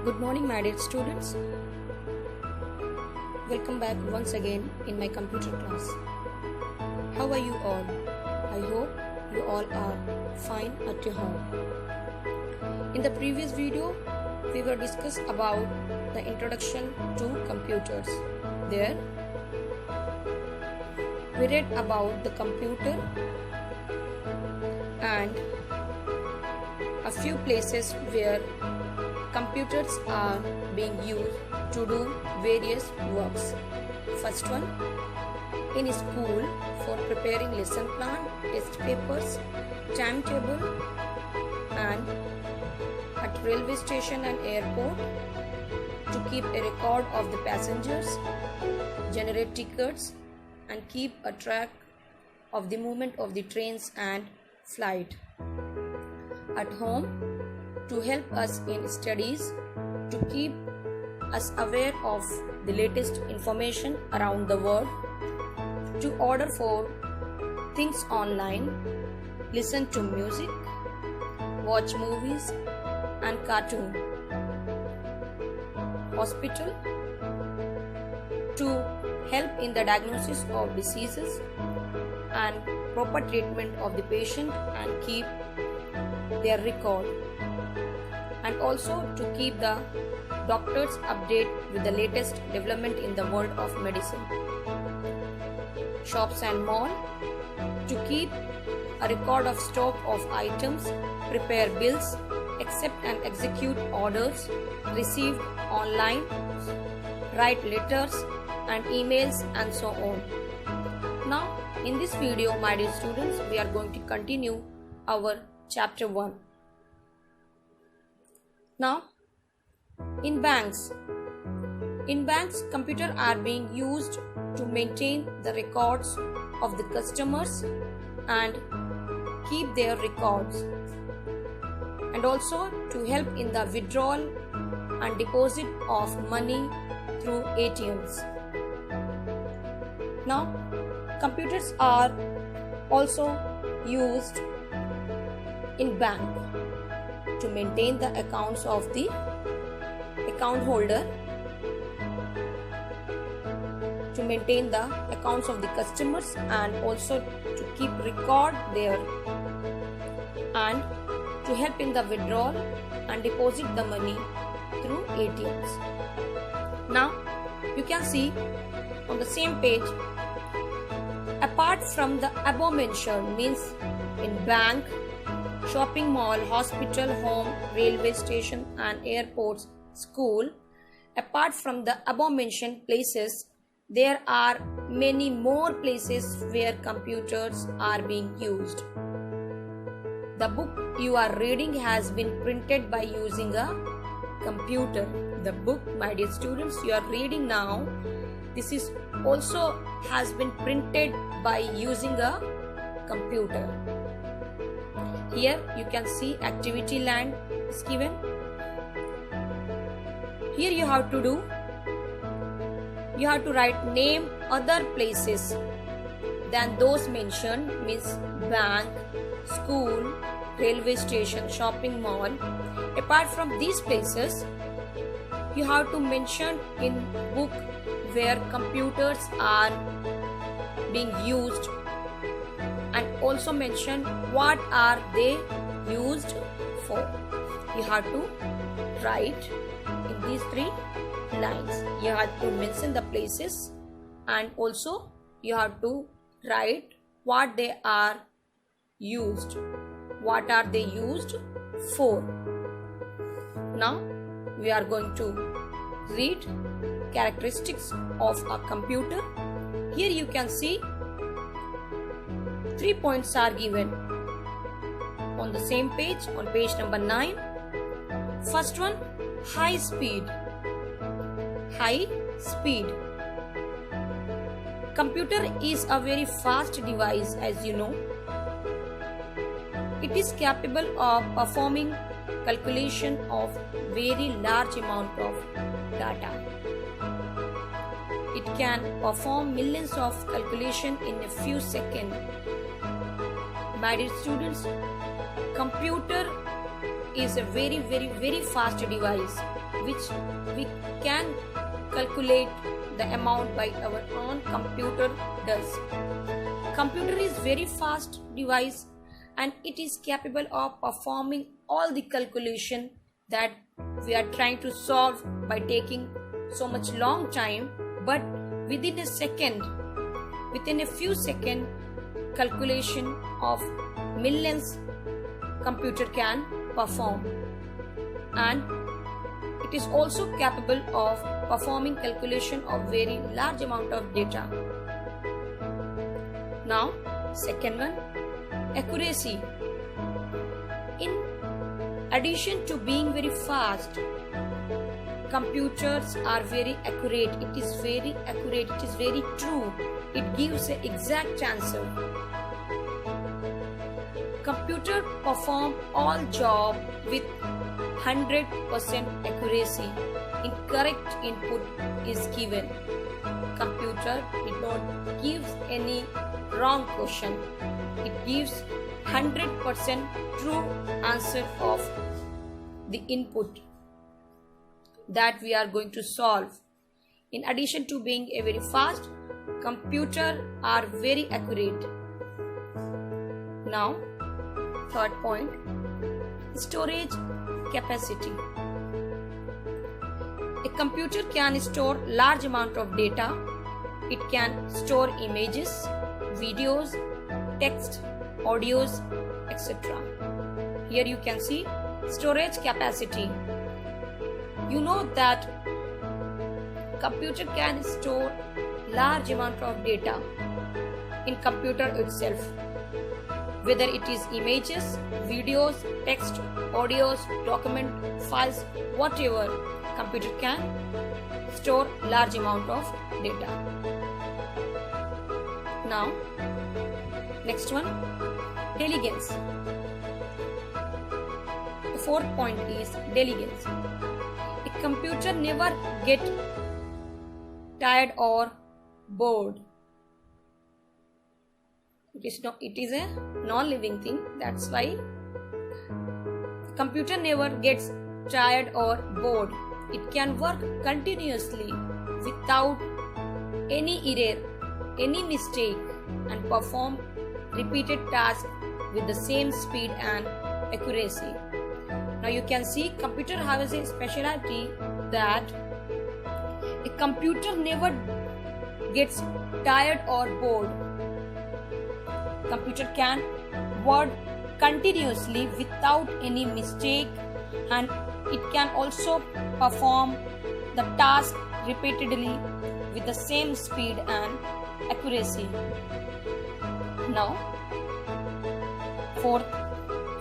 Good morning, my dear students. Welcome back once again in my computer class. How are you all? I hope you all are fine at your home. In the previous video, we were discussed about the introduction to computers. There, we read about the computer and a few places where computers are being used to do various works. First one, in school for preparing lesson plan, test papers, timetable, and at railway station and airport to keep a record of the passengers, generate tickets, and keep a track of the movement of the trains and flight. At home, to help us in studies, to keep us aware of the latest information around the world, to order for things online, listen to music, watch movies and cartoon. Hospital, to help in the diagnosis of diseases and proper treatment of the patient and keep their record, and also to keep the doctors update with the latest development in the world of medicine. Shops and mall, to keep a record of stock of items, prepare bills, accept and execute orders received online, write letters and emails, and so on. Now, in this video, my dear students, we are going to continue our chapter 1. Now, in banks, computers are being used to maintain the records of the customers and keep their records, and also to help in the withdrawal and deposit of money through ATMs. Now, computers are also used in bank to maintain the accounts of the account holder, to maintain the accounts of the customers, and also to keep record there, and to help in the withdrawal and deposit the money through ATMs. Now, you can see on the same page, apart from the above mentioned, means in bank, shopping mall, hospital, home, railway station and airports, school, apart from the above mentioned places, there are many more places where computers are being used. The book you are reading has been printed by using a computer. The book, my dear students, you are reading now, this is also has been printed by using a computer. Here you can see activity land is given. Here you have to do, you have to write name other places than those mentioned, means bank, school, railway station, shopping mall. Apart from these places, you have to mention in book where computers are being used, and also mention what are they used for. You have to write in these 3 lines. You have to mention the places, and also you have to write what they are used. What are they used for? Now, we are going to read characteristics of a computer. Here you can see 3 points are given on the same page, on page number 9. First one, high speed. High speed. Computer is a very fast device, as you know. It is capable of performing calculation of very large amount of data. It can perform millions of calculations in a few seconds. My dear students, computer is a very fast device. which we can calculate the amount by our own computer does. Computer is very fast device and it is capable of performing all the calculation that we are trying to solve by taking so much long time, but within a few seconds calculation of millions computer can perform, and it is also capable of performing calculation of very large amount of data. Now second one, accuracy. In addition to being very fast, computers are very accurate. It is very accurate, it is very true, it gives an exact answer. Computer perform all job with 100% accuracy. Incorrect input is given. Computer did not give any wrong question. It gives 100% true answer of the input that we are going to solve. In addition to being a very fast, computer are very accurate. Now third point, storage capacity. A computer can store large amount of data. It can store images, videos, text, audios, etc. Here you can see storage capacity. You know that computer can store large amount of data in computer itself, whether it is images, videos, text, audios, document, files, whatever. Computer can store large amount of data. Now next one, diligence. The fourth point is diligence. A computer never get tired or bored. It is a non-living thing. That's why computer never gets tired or bored. It can work continuously without any error, any mistake, and perform repeated tasks with the same speed and accuracy. Now you can see computer has a specialty that a computer never gets tired or bored. Computer can work continuously without any mistake, and it can also perform the task repeatedly with the same speed and accuracy. Now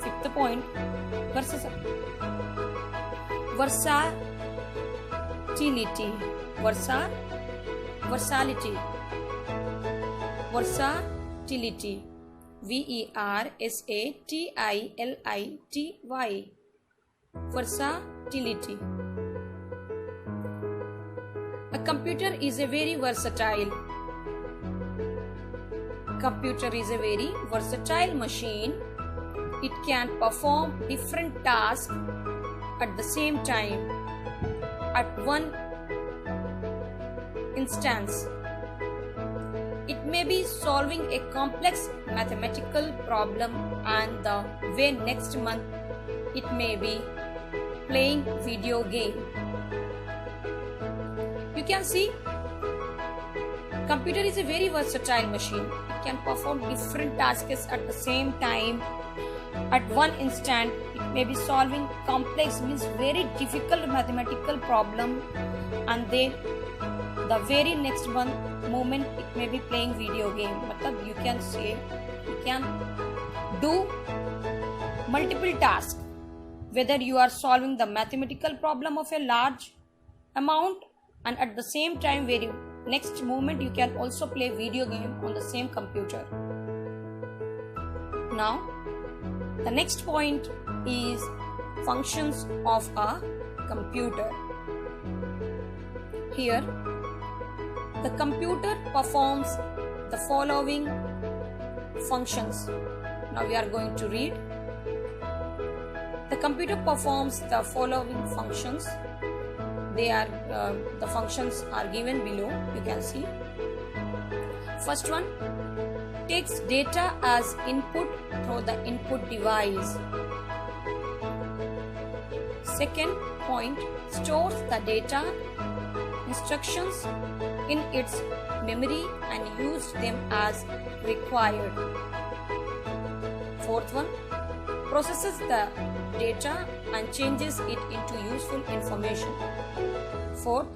fifth point, versatility. Versatility. VERSATILITY. Versatility. A computer is a very versatile. Computer is a very versatile machine. It can perform different tasks at the same time at one instance. It may be solving a complex mathematical problem, and the way next month it may be playing video game. You can see computer is a very versatile machine. It can perform different tasks at the same time at one instant. It may be solving complex, means very difficult mathematical problem, and then the very next moment it may be playing video game. Matlab you can say you can do multiple tasks, whether you are solving the mathematical problem of a large amount, and at the same time very next moment you can also play video game on the same computer. Now the next point is functions of a computer. Here the computer performs the following functions. Now we are going to read. The computer performs the following functions. the functions are given below. You can see. First one, takes data as input through the input device. Second point, stores the data instructions in its memory and use them as required. Fourth one, processes the data and changes it into useful information. Fourth,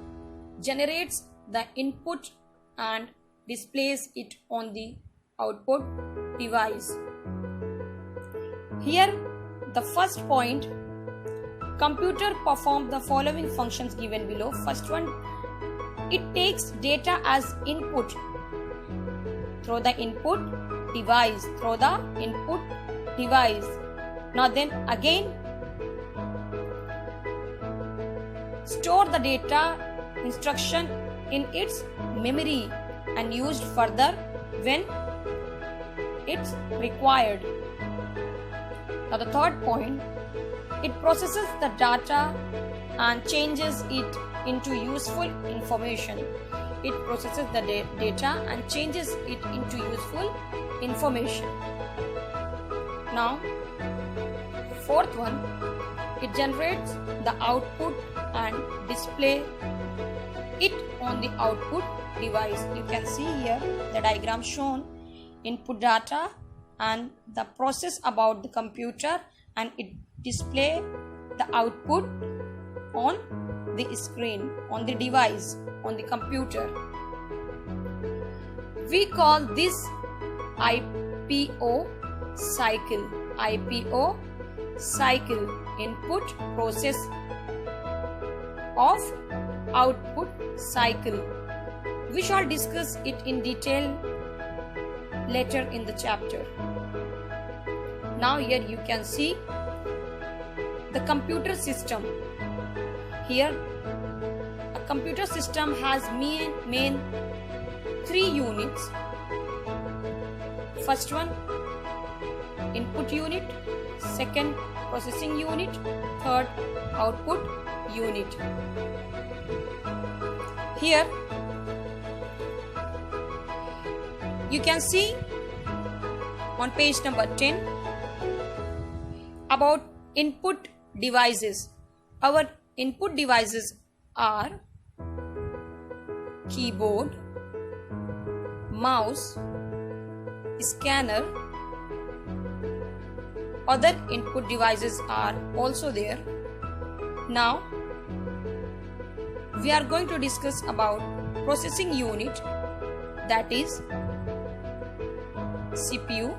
generates the input and displays it on the output device. Here, the first point, computer perform the following functions given below. First one, it takes data as input through the input device. Now then again, store the data instruction in its memory and used further when it's required. Now the third point, it processes the data and changes it into useful information. It processes the data and changes it into useful information. Now, fourth one, it generates the output and display it on the output device. You can see here the diagram shown, input data and the process about the computer, and it display the output on the screen, on the device, on the computer. We call this IPO cycle. IPO cycle, input, process of output cycle. We shall discuss it in detail later in the chapter. Now here you can see the computer system. Here a computer system has main three units. First one, input unit. Second, processing unit. Third, output unit. Here you can see on page number 10 about input devices. Our input devices are keyboard, mouse, scanner. Other input devices are also there. Now we are going to discuss about processing unit, that is CPU,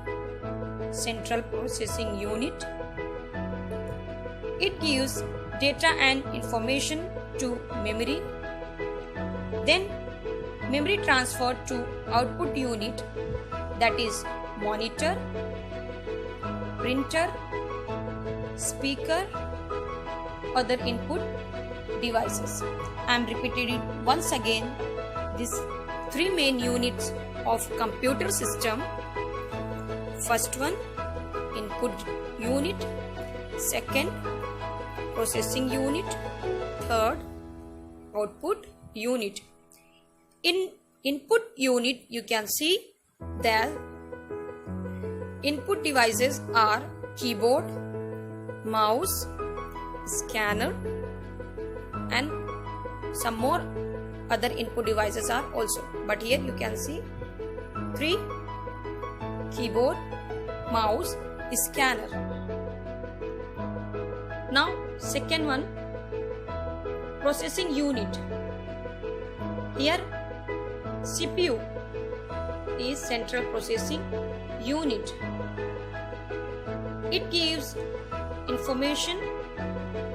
central processing unit. It gives data and information to memory. Then memory transferred to output unit, that is monitor, printer, speaker, other input devices. I am repeating it once again. These three main units of computer system. First one, input unit. Second, processing unit. Third, output unit. In input unit you can see that input devices are keyboard, mouse, scanner, and some more other input devices are also. But here you can see three: keyboard, mouse, scanner. Now second one, processing unit. Here CPU is central processing unit. It gives information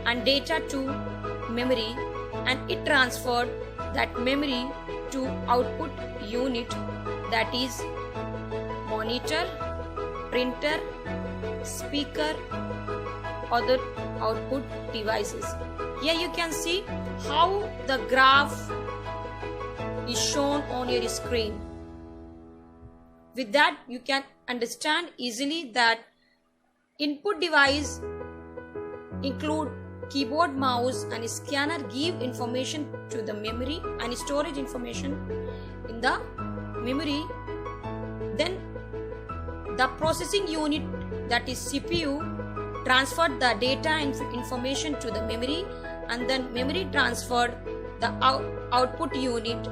and data to memory, and it transferred that memory to output unit, that is monitor, printer, speaker, other output devices. Here you can see how the graph is shown on your screen. With that you can understand easily that input device include keyboard, mouse and scanner give information to the memory and storage information in the memory. Then the processing unit, that is CPU, transferred the data and information to the memory, and then memory transferred the output unit,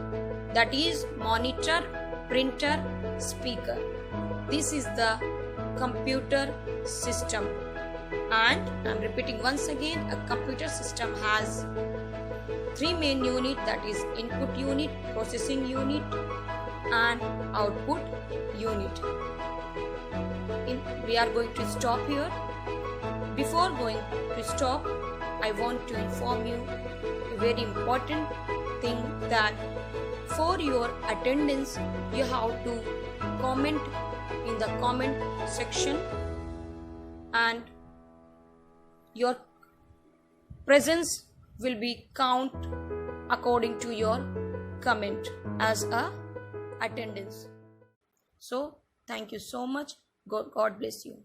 that is monitor, printer, speaker. This is the computer system. And I'm repeating once again, a computer system has three main units, that is input unit, processing unit and output unit. We are going to stop here. Before going to stop, I want to inform you a very important thing, that for your attendance you have to comment in the comment section, and your presence will be count according to your comment as a attendance. So thank you so much. God bless you.